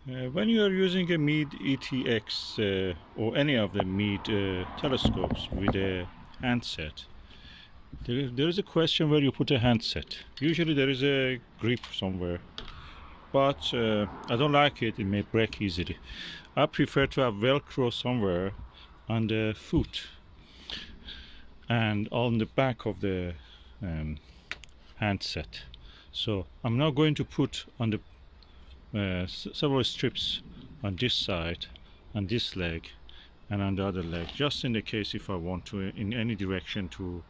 When you are using a Meade ETX or any of the Meade telescopes with a handset, there is a question where you put a handset. Usually there is a grip somewhere, but I don't like it. It may break easily. I prefer to have Velcro somewhere on the foot and on the back of the handset. So I'm now going to put on the several strips on this side, on this leg, and on the other leg, just in the case if I want to in any direction to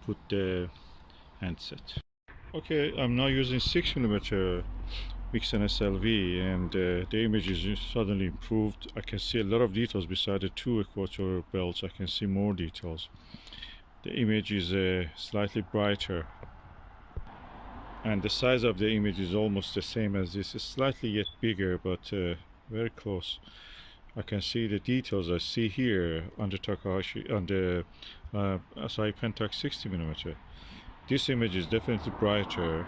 put the handset. Okay, I'm now using 6mm Vixen SLV, and the image is suddenly improved. I can see a lot of details beside the two equatorial belts. I can see more details. The image is slightly brighter, and the size of the image is almost the same as this. It's slightly yet bigger, but very close. I can see the details I see here on the Takahashi, on the Asahi-Pentax 60mm. This image is definitely brighter,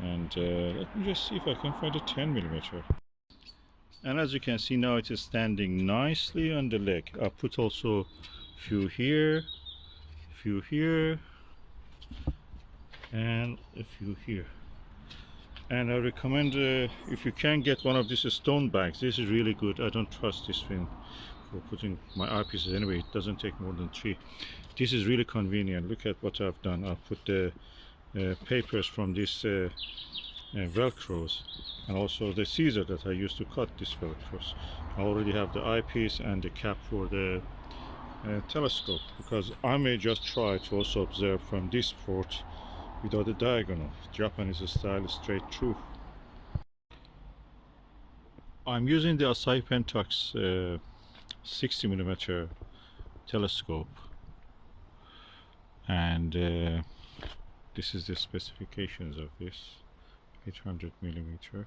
and let me just see if I can find a 10mm. And as you can see now, it is standing nicely on the leg. I put also a few here, and a few here. And I recommend if you can get one of these stone bags. This is really good. I don't trust this thing for putting my eyepieces anyway. It doesn't take more than 3. This is really convenient. Look at what I've done. I've put the papers from this velcros, and also the scissor that I used to cut these velcros. I already have the eyepiece and the cap for the telescope, because I may just try to also observe from this port without a diagonal. Japanese style, straight through. I'm using the Asahi-Pentax 60mm telescope, and this is the specifications of this 800mm.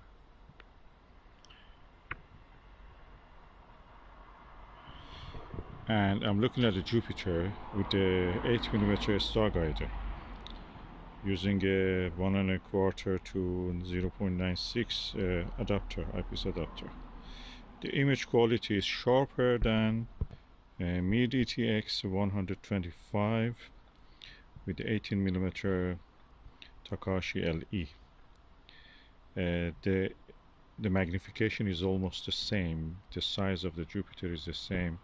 And I'm looking at the Jupiter with the 8mm Starguider, using a 1.25 to 0.96 adapter, eyepiece adapter. The image quality is sharper than Meade ETX 125 with the 18mm Takahashi LE. The magnification is almost the same. The size of the Jupiter is the same.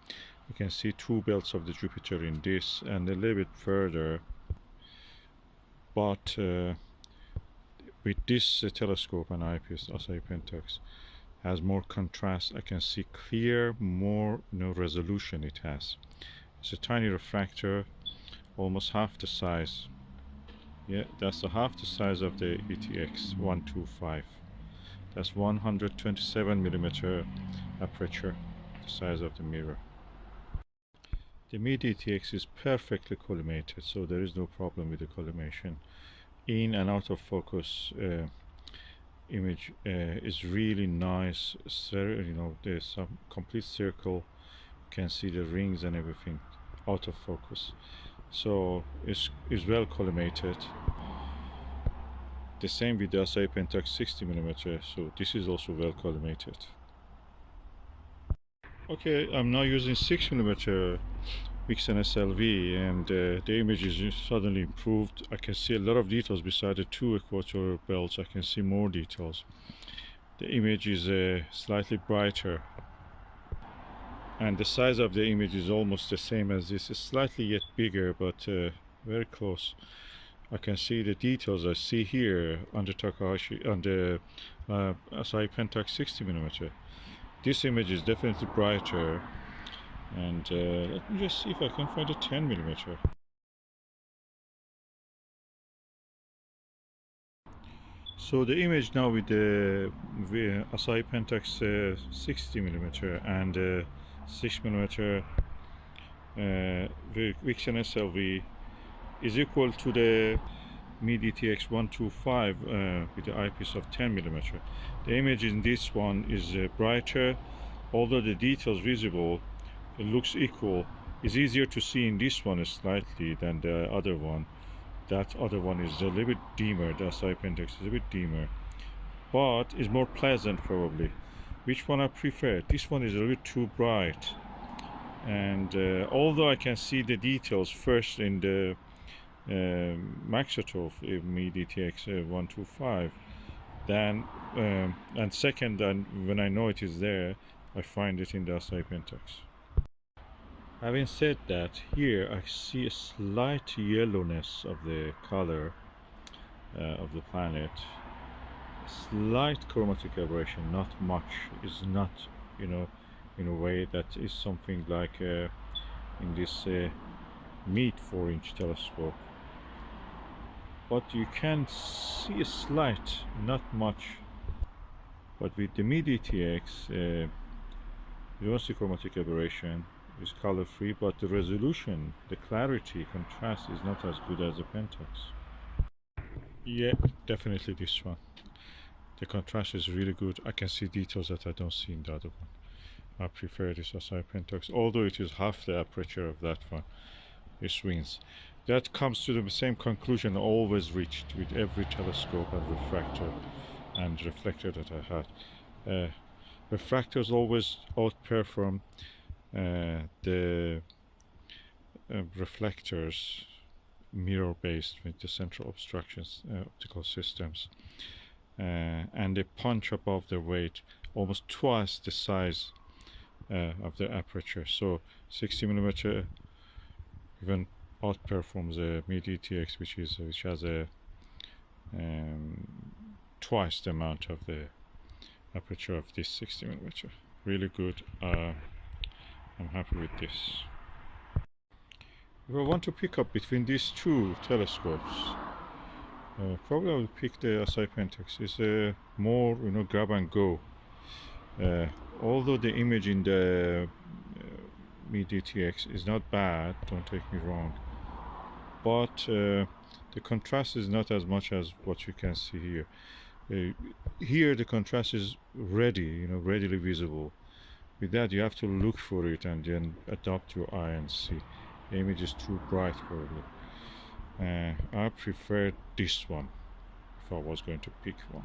You can see 2 belts of the Jupiter in this, and a little bit further. But with this telescope and eyepiece, Asahi-Pentax has more contrast. I can see clear, more resolution it has. It's a tiny refractor, almost half the size. Yeah, that's half the size of the ETX 125. That's 127mm aperture, the size of the mirror. The Meade ETX is perfectly collimated, so there is no problem with the collimation. In and out of focus image is really nice. There's some complete circle. You can see the rings and everything out of focus. So it's well collimated. The same with the Asahi-Pentax 60mm. So this is also well collimated. Okay, I'm now using 6mm Vixen SLV, and the image is suddenly improved. I can see a lot of details beside the two equatorial belts. I can see more details. The image is slightly brighter, and the size of the image is almost the same as this. It's slightly yet bigger, but very close. I can see the details I see here on the Takahashi, on the Asahi-Pentax 60mm. This image is definitely brighter, and let me just see if I can find a 10mm. So the image now with the Asahi-Pentax 60mm and 6mm Vixen SLV is equal to the Meade ETX 125 with the eyepiece of 10mm. The image in this one is brighter, although the details visible, it looks equal. It's easier to see in this one slightly than the other one. That other one is a little bit dimmer. The Asahi-Pentax is a bit dimmer, but is more pleasant probably. which one I prefer. This one is a little too bright, and although I can see the details first in the Maksutov Meade ETX 125, then and second, and when I know it is there, I find it in the Asahi-Pentax. Having said that, here I see a slight yellowness of the color of the planet, slight chromatic aberration, not much. Is not, you know, in a way that is something like in this Meade 4-inch telescope. But you can see a slight, not much. But with the Meade ETX, you don't see chromatic aberration. It's color free, but the resolution, the clarity, contrast is not as good as the Pentax. Yeah, definitely this one. The contrast is really good. I can see details that I don't see in the other one. I prefer this Asahi-Pentax, although it is half the aperture of that one. It wins. That comes to the same conclusion I always reached with every telescope and refractor and reflector that I had. Refractors always outperform the reflectors, mirror-based with the central obstructions optical systems, and they punch above their weight, almost twice the size of the aperture. So 60mm even outperforms the Meade ETX, which has a twice the amount of the aperture of this 60mm. Really good. I'm happy with this. If I want to pick up between these two telescopes, probably I will pick the Asahi-Pentax. It's a more, grab and go. Although the image in the Meade ETX is not bad, don't take me wrong, but the contrast is not as much as what you can see here. Here the contrast is readily visible. With that, you have to look for it and then adapt your eye and see. The image is too bright probably. I prefer this one if I was going to pick one.